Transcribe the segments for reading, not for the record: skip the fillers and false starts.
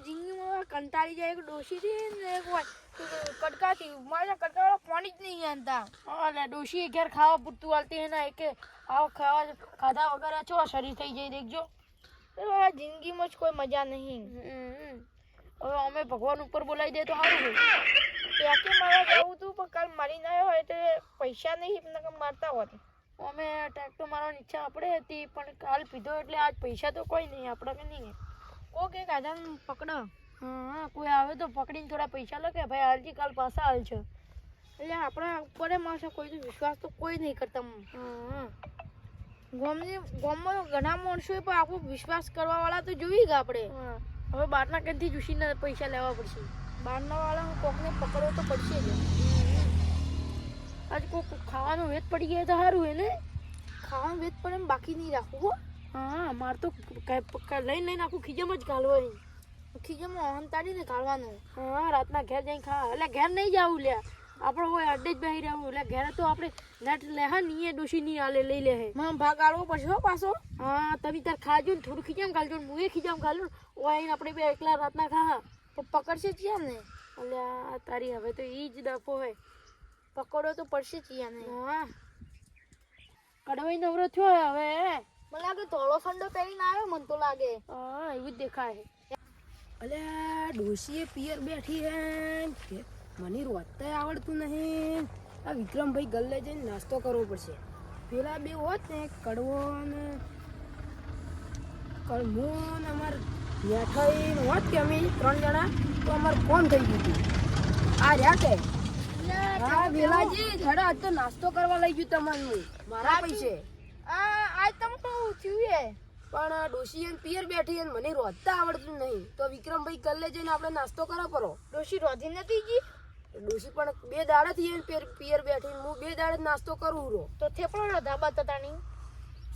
જિંદગીમાં કંટાળી જાય એક ડોશીથી ને એક કટકાથી મારા કટકાવાળા પાણી જ નહીં આનતા. એટલે ડોશી ઘેર ખાવા પૂરતું હાલતી ને કે આવા ખાધા વગર છો શરીર થઈ જાય દેખજો. આ જિંદગીમાં જ કોઈ મજા નહીં. હવે અમે ભગવાન ઉપર બોલાવી દે તો સારું હોય. ત્યાંથી મારે જવું હતું પણ કાલ મારી ના આવ્યો એટલે પૈસા નહીં મારતા હોત. અમે ટ્રેક્ટર મારવાની ઈચ્છા આપણે હતી પણ કાલ પીધો એટલે આજ પૈસા તો કોઈ નહીં આપણે કે નહીં. કોક એક આધાર પકડો. હા કોઈ આવે તો પકડીને થોડા પૈસા લો કે ભાઈ હાલજી કાલ પાછા હાલ છે. એટલે આપણા ઉપર માણસો કોઈ તો વિશ્વાસ તો કોઈ નહીં કરતા. ગામમાં ઘણા માણસો પણ આપણો વિશ્વાસ કરવાવાળા તો જોઈ ગયા આપણે. હવે બહારના કંઈથી જોશીને પૈસા લેવા પડશે. બહારના વાળા કોકને પકડવો તો પડશે જ. આજ કોક ખાવાનું વેત પડી ગયા તો સારું હોય ને. ખાવાનું વેત પડે એમ બાકી નહીં રાખવું. હા મારે તો લઈને આખું ખીજામાં જ ઘાલવાની. ખીજામાં અંતાડીને ઘાલવાનું. હા રાતના ઘેર જઈને ખા એટલે ઘેર નહીં જવું લ્યા આપણે હોય અડ્ડે જ બેસી રહેવું. એટલે ઘેર તો આપણે નેટ લે હા નહીં ડોશી નહીં આલે લઈ લે. મને ભાગ આલવો પડશે હો પાછો. હા તમે તાર ખાજો ને થોડું ખીજામ ઘાલજો ને હું એ ખીજામ ઘાલું ને આવીને આપણે બે એકલા રાતના ખા તો પકડશે જ ને. એટલે તારી હવે તો એ જ ડફો હોય. પકડો તો પડશે જ ને. હા કડવાઈ નવરો થયો હવે. મને લાગે ધોળો ફંડો પહેરીને આવ્યો મને તો લાગે. હા એવું જ દેખાય. અલ્યા ડોશીએ પિયર બેઠી હે મને રોતા આવડતું નહીં. આ વિક્રમભાઈ ગલ્લે જઈને નાસ્તો કરવો પડશે. પેલા બે હોત ને કડવો ને કડમો ને અમાર મેઠાઈ હોત કે અમે 3 જણા તો અમાર કોમ થઈ ગયું હતું. આ રહ્યા કે હા વેલાજી હેડો આજ તો નાસ્તો કરવા લઈ ગયું તમને મારા પૈસે. આજ તમે તો થયું પણ ડોશી એને પિયર બેઠી અને મને રોતા આવડતું નહીં તો વિક્રમભાઈ ગલ્લે જઈને આપણે નાસ્તો કરવા પડો. ડોશી રોધી નથી જી. ડોશી પણ 2 દાડાથી પિયર બેઠી હું 2 દાડે નાસ્તો કરું રો તો થેપડો રોધા બતાતાની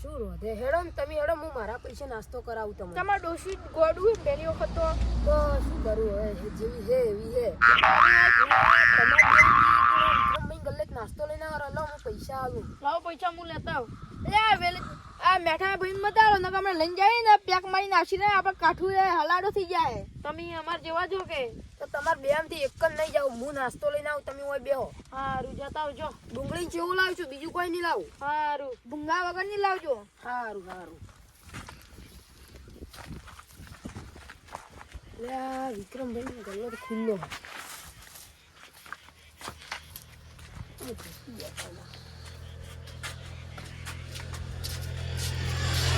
શું રોધે. હેડો ને તમે હેડો હું મારા પૈસે નાસ્તો કરાવું તમને. તમાર ડોશી ગોડું પહેલી વખત તો શું કરું હવે જેવી હે એવી હે. વિક્રમભાઈ ગલ્લે નાસ્તો લઈને આવો લો હું પૈસા આલું. લાવો પૈસા હું લેતા આવું. લે વેલે આ મેઠા ભાઈ મતાડો ને અમે લઈને જાય ને પેક મારી નાખીને આપણે કાઠું હલાડો થઈ જાય. તમે અમાર જેવા જો કે તો તમારે બેમથી એક જ નહીં જાવ. હું નાસ્તો લઈને આવું તમે ઓય બેહો. હારું જતા આવજો. ડુંગળી જેવું લાવું છું બીજું કોઈ નહીં લાવું. હારું ભૂંગા વગર નહીં લાવજો. સારું સારું. વિક્રમભાઈ ગલ્લો તો ખુલ્લો.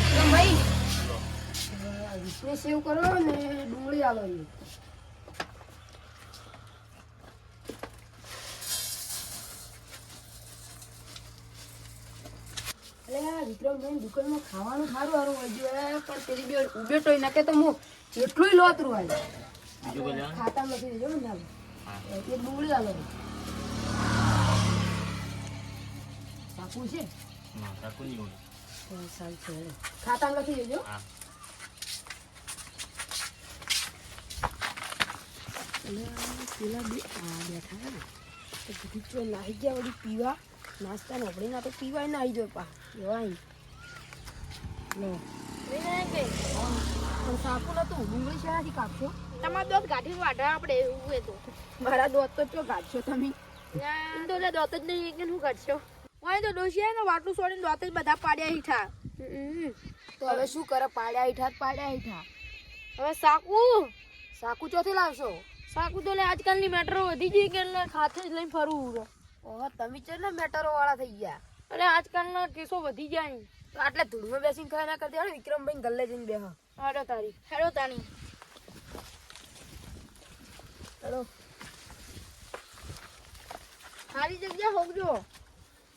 વિક્રમભાઈ વિષ્ણુ સેવ કરો ને ડુંગળી આલો. વિક્રમભાઈ દુકાનમાં ખાવાનું સારું સારું હોય છે પણ પેલી બે ઉભેટો નાખે તો હું જેટલું લોતરું હોય ખાતા નથી દેજો ને એ ડુંગળી આલો. સાકું છે સારું છે ખાતા નથી દેજો. પેલા બે બેઠા ને તો બધું નાહી ગયા વળી પીવા નાસ્તા નબળી ના તો પીવાય ના આવી જાય પા એવા લો પણ સાકું નતું ડુંગળી શેનાથી કાપશો. તમારા દોત ગાંઠી વાઢા આપણે એવું તો મારા દોત તો ચો કાઢશો તમે. તો લે દોત જ નહીં કે શું કાઢશો. વાય તો ડોશી ને વાટલું છોડીને દોત જ બધા પાડ્યા હીઠા. તો હવે શું કરે પાડ્યા હીઠા પાડ્યા હીઠા. હવે સાકું સાકું ચોથી લાવશો. સાકું તો લે આજકાલની મેટ્રો વધી ગઈ કે એટલે ખાતે જ લઈને ફરવું. ઓહો તમે છે ને મેટરો વાળા થઈ ગયા. અરે આજકાલના કેસો વધી જાય તો આટલે ધૂળમાં બેસીને ખાય ના કરતી. વિક્રમભાઈ ગલ્લે જઈને બેહો. હેડો તારી હેડો તાની હેડો. સારી જગ્યા હોગજો.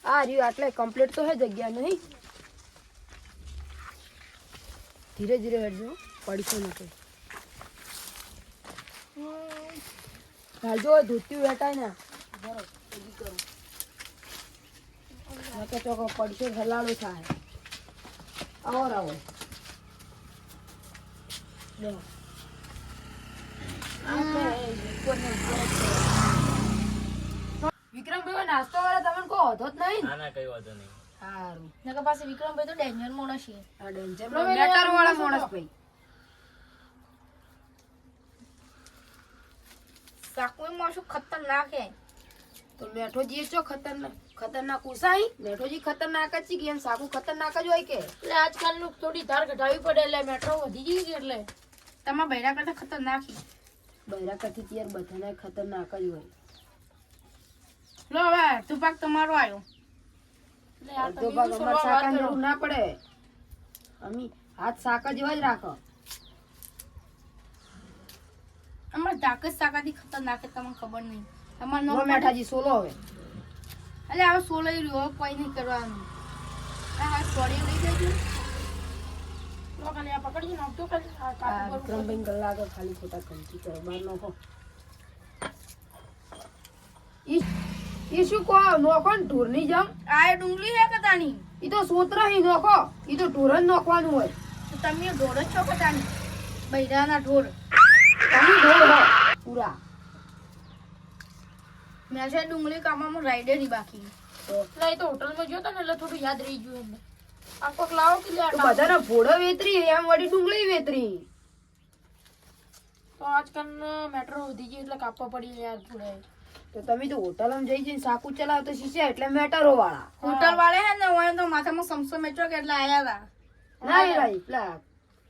આ રહ્યું આટલે કમ્પ્લીટ તો હે જગ્યા નહીં. ધીરે ધીરે હેડજો પડશો નથી. હાલજો ધોતી વેટાય ને બરોબર કરું ચોકો પડશો હલાડો થાય. આવો આવો વિક્રમભાઈ નાસ્તો વાળા તમને કહો હતો જ નહીં. ના ના કઈ વાંધો નહીં. સારું નકર પાસે વિક્રમભાઈ તો ડેન્જર માણસ છે. આ ડેન્જર મેટર વાળા માણસ ભાઈ. સાકુમાં શું ખતરનાક હે તો મેઠોજી ચો ખતરનાક ઉસાઈ મેઠોજી ખતરનાક જ છે કે એમ સાકુ ખતરનાક જ હોય કે એટલે આજકાલનું થોડી ધાર ઘટાડવી પડે એટલે મેટ્રો વધી ગઈ કે એટલે તમારા બૈરા કરતા ખતરનાક છે બૈરા કથી યાર બધાને ખતરનાક જ હોય લો હવે અડધો ભાગ તમારો આવ્યો અડધો ભાગ અમારે શાકાની જરૂર ના પડે અમે હાથ શાકા જેવા જ રાખો અમારે ધાક જ શાકાથી ખતરનાક તમને ખબર નહીં તમારે નો મેઠાજી સોલો હવે એટલે હવે સોલાઈ રહ્યો કોઈ નહીં કરવાનું હા સોરી લઈ જજો લો ખાલી આ પકડી નાખજો ખાલી વિક્રમભાઈ ગલ્લા આગળ ખાલી ખોટા કંકી કરો બાર નાખો ઈ શું કહો નોખો ને ઢોરની જેમ આ ડુંગળી હે કતાની ઈ તો સોતરા હી નોખો ઈ તો ઢોર જ નોખવાનું હોય તો તમે ઢોર જ છો કતાની બૈરાના ઢોર તમે ઢોર હો પૂરા મેં છે ડુંગળી કામમાં રાઈડર બાકી તો એટલે તો હોટલમાં ગયો તો ને એટલે થોડું યાદ રહી ગયું એમને આ કોક લાવો કે લે બધાના ભોળો વેતરી એમ વળી ડુંગળી વેતરી તો આજકાલ મેટ્રો વધી ગઈ એટલે કાપવા પડી યાર થોડે તો તમે તો હોટલમાં જઈ જઈને સાકુ ચલાવ તો શીશા એટલે મેટરો વાળા હોટલ વાળે હે ને હોય તો માથામાં સમસો મેટ્રો કે એટલે આયા હતા ના ભાઈ પેલા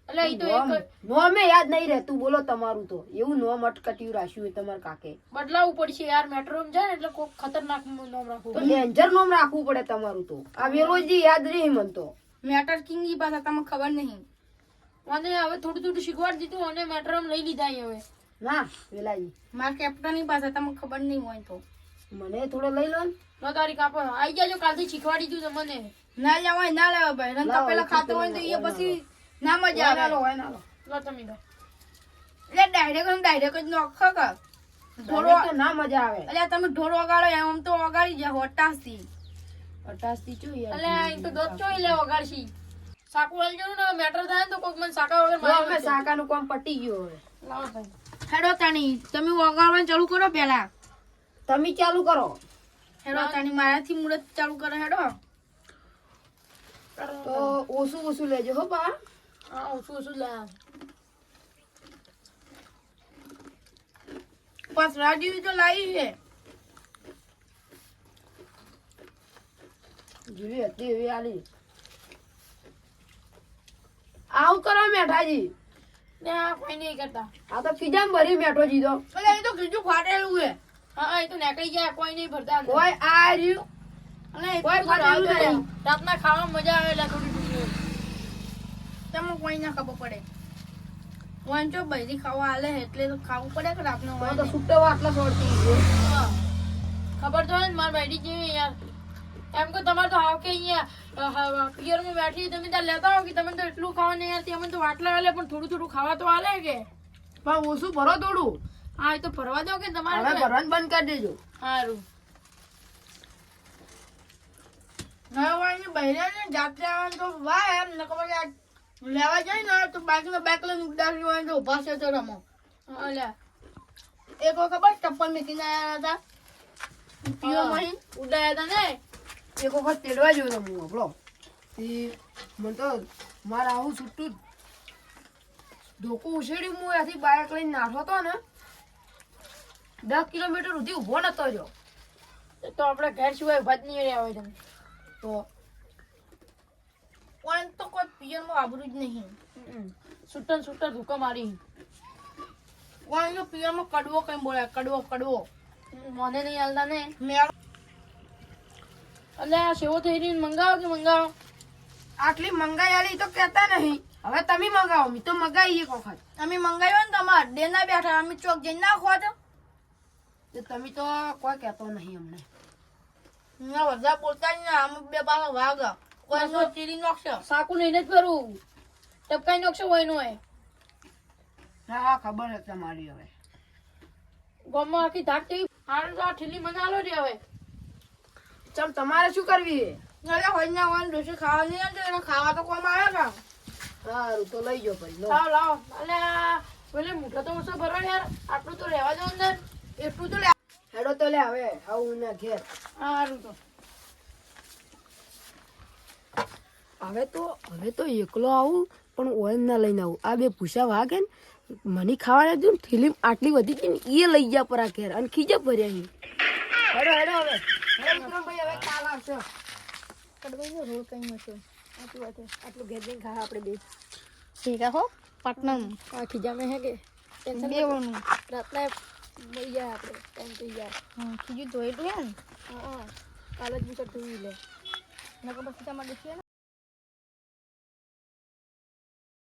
એટલે ઈ તો એક નોમે યાદ નહીં રહેતું બોલો તમારું તો એવું નોમ અટકટ્યું રાખ્યું હોય તમારા કાકે બદલાવું પડશે યાર મેટ્રો માં જાય ને એટલે કોક ખતરનાક નામ રાખવું તો ડેન્જર નોમ રાખવું પડે તમારું તો આ વેલોજી યાદ રહી મન તો મેટર કિંગ ની પાસે તમને ખબર નહીં મને હવે થોડું થોડું શીખવાડી દીધું અને મેટ્રો માં લઈ લીધા હવે ના વેલાજી મારા કેપ્ટન ની પાસે તમને ખબર નહીં હોય તો મને થોડો લઈ લો ને નો તારી કાપો આઈ જાજો કાલથી શીખવાડી દીધું તમને ના લેવાય ના લેવા ભાઈ રન તો પેલા ખાતો હોય તો એ પછી ના મજા આવે હોય ના લો લો તમે લો એટલે ડાયરેક્ટ જ નોખો કા ઢોરો તો ના મજા આવે એટલે તમે ઢોર વગાડો એમ તો વગાડી જાય હોટાસ થી 50 થી ચો યાર એટલે અહીં તો દોત ચોઈ લે વગાડશી સાકુ વાળી જવું ને મેટર થાય ને તો કોક મને સાકા વગર મારે અમે સાકાનું કામ પટી ગયું હવે લાવો ભાઈ હેડો તાણી તમે વગાડવાનું ચાલુ કરો પહેલા તમે ચાલુ કરો હેડો તાણી મારાથી મુરત ચાલુ કરો હેડો તો ઓછું લેજો હો બા હા ઓછું લે પાસ રાજી તો લાવી છે જીવી હતી એવી આલી આવું કરો મેઠાજી ને આ કોઈ નહીં કરતા આ તો ખીજામ ભરી મેઠો જીધો એટલે એ તો બીજું ફાટેલું છે હા એ તો નીકળી જાય કોઈ નહીં ભરતા કોઈ આ રહ્યું અને કોઈ ફાટેલું નહીં રાતના ખાવામાં મજા આવે એટલે થોડી થોડી તમને કોઈ ના ખબર પડે વાંચો બૈરી ખાવા આલે એટલે તો ખાવું પડે કે રાતનો હોય તો સુટ્ટો આટલા છોડતી છે ખબર તો હોય ને મારી બૈરી જેવી યાર એમ કે તમારે તો હાવ કે અહીંયા પિયરમાં બેઠી તમે ત્યાં લેતા હો કે તમે તો એટલું ખાવા નહીં યાર તમે તો વાટલા આલે પણ થોડું થોડું ખાવા તો આલે કે પણ ઓછું ભરો થોડું હા એ તો ભરવા દો કે તમારે હવે ભરવાનું બંધ કરી દેજો સારું ના હોય ને બૈરા ને જાતે આવવાનું તો વાહ એમ ને ખબર લેવા જાય ને તો બાઇક લઈને ઉડાડી હોય તો ઉભા છે તો રમો અલ્યા એક વખત ખબર ચપ્પલ મૂકીને આવ્યા હતા પિયોમાં ઉડાયા હતા ને એક વખત તેડવા જોયો હું આપણો મને તો મારે આવું છૂટું ધોકું ઉછેડ્યું હું ત્યાંથી બાઇક લઈને નાઠો હતો ને 10 કિલોમીટર સુધી ઉભો નતો જો તો આપણે ઘર સિવાય ઉભા જ નહીં રહ્યા હોય તમે તો પણ તો કોઈ પિયરમાં આબરું જ નહીં છૂટા ધોકા મારી કોઈ પિયરમાં કડવો કઈ બોલે કડવો મને નહીં હાલતા ને મેળ એટલે આ સેવો થઈ રહી મંગાવો કે મંગાવો આટલી મંગાઈ આલી તો કહેતા નહીં હવે તમે મંગાવો મેં તો મંગાવી એક વખત અમે મંગાવ્યો ને તમારે ડેના બેઠા અમે ચોક જઈને નાખવા તો તમે તો કોઈ કહેતો નહીં અમને બધા બોલતા જ ના અમે બે પાછા વાગ કોઈ ચીરી નોખશો સાકુ લઈને જ ફરું ટપકાઈ નોખશો હોય નો હોય હા ખબર છે તમારી હવે ગામમાં આખી ધાક થઈ હાલ તો આ ઠીલી મંગાલો રે હવે ચલ તમારે શું કરવી અરે હોય ના હોય ડોસી ખાવા નહીં આવતો એને ખાવા તો કોમ આવે કા સારું તો લઈ જાઓ ભાઈ લાવો અલે બોલે મોટો તો ઓછો ભરો યાર આટલું તો રહેવા દો અંદર એટલું તો લે હેડો તો લે હવે આવું ના ઘેર સારું તો હવે તો એકલો આવું પણ ઓયન ના લઈને આવું આ બે પૂછા વાગે ને મને ખાવાના જો ફિલ્મ આટલી વધી છે ને એ લઈ ગયા પરા ઘેર અને ખીજા ભર્યા છે. હેડો હેડો હવે વિક્રમભાઈ હવે કાલ આવશે. કડવાઈનો રોલ કઈ મશો આટલું વાત આટલું ઘેર જઈને ખા આપણે બે ભેગા હો પાટનર આ ખીજામાં હે કે ટેન્શન બેવાનું રાતના મળી જાય આપણે ટાઈમ થઈ જાય. ખીજું ધોયેલું હે ને હા કાલે જ મુસક ધોઈ લે નકર પછી તમારે દેખીએ